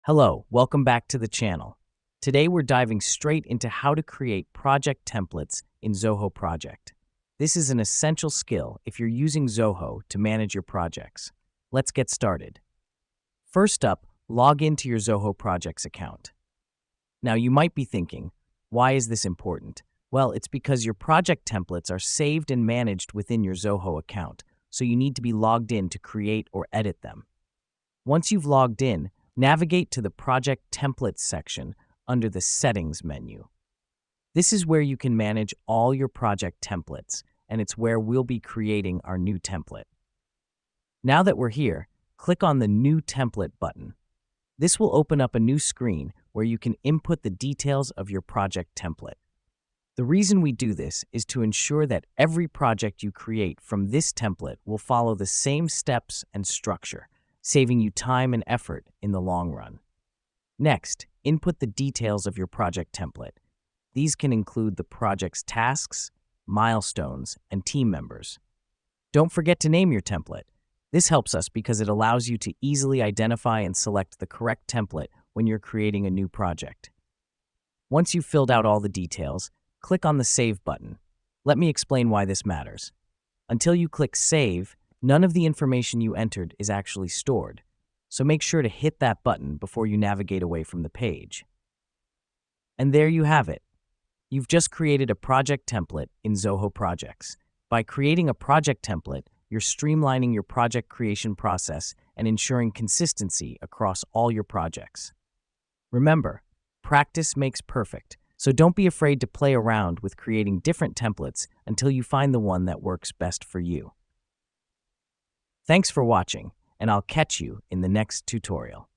Hello, welcome back to the channel. Today we're diving straight into how to create project templates in ZOHO Project. This is an essential skill if you're using ZOHO to manage your projects. Let's get started. First up, log into your ZOHO Projects account. Now you might be thinking, why is this important? Well, it's because your project templates are saved and managed within your ZOHO account, so you need to be logged in to create or edit them. Once you've logged in, navigate to the Project Templates section under the Settings menu. This is where you can manage all your project templates, and it's where we'll be creating our new template. Now that we're here, click on the New Template button. This will open up a new screen where you can input the details of your project template. The reason we do this is to ensure that every project you create from this template will follow the same steps and structure, saving you time and effort in the long run. Next, input the details of your project template. These can include the project's tasks, milestones, and team members. Don't forget to name your template. This helps us because it allows you to easily identify and select the correct template when you're creating a new project. Once you've filled out all the details, click on the Save button. Let me explain why this matters. Until you click Save, none of the information you entered is actually stored, so make sure to hit that button before you navigate away from the page. And there you have it. You've just created a project template in ZOHO Projects. By creating a project template, you're streamlining your project creation process and ensuring consistency across all your projects. Remember, practice makes perfect, so don't be afraid to play around with creating different templates until you find the one that works best for you. Thanks for watching, and I'll catch you in the next tutorial.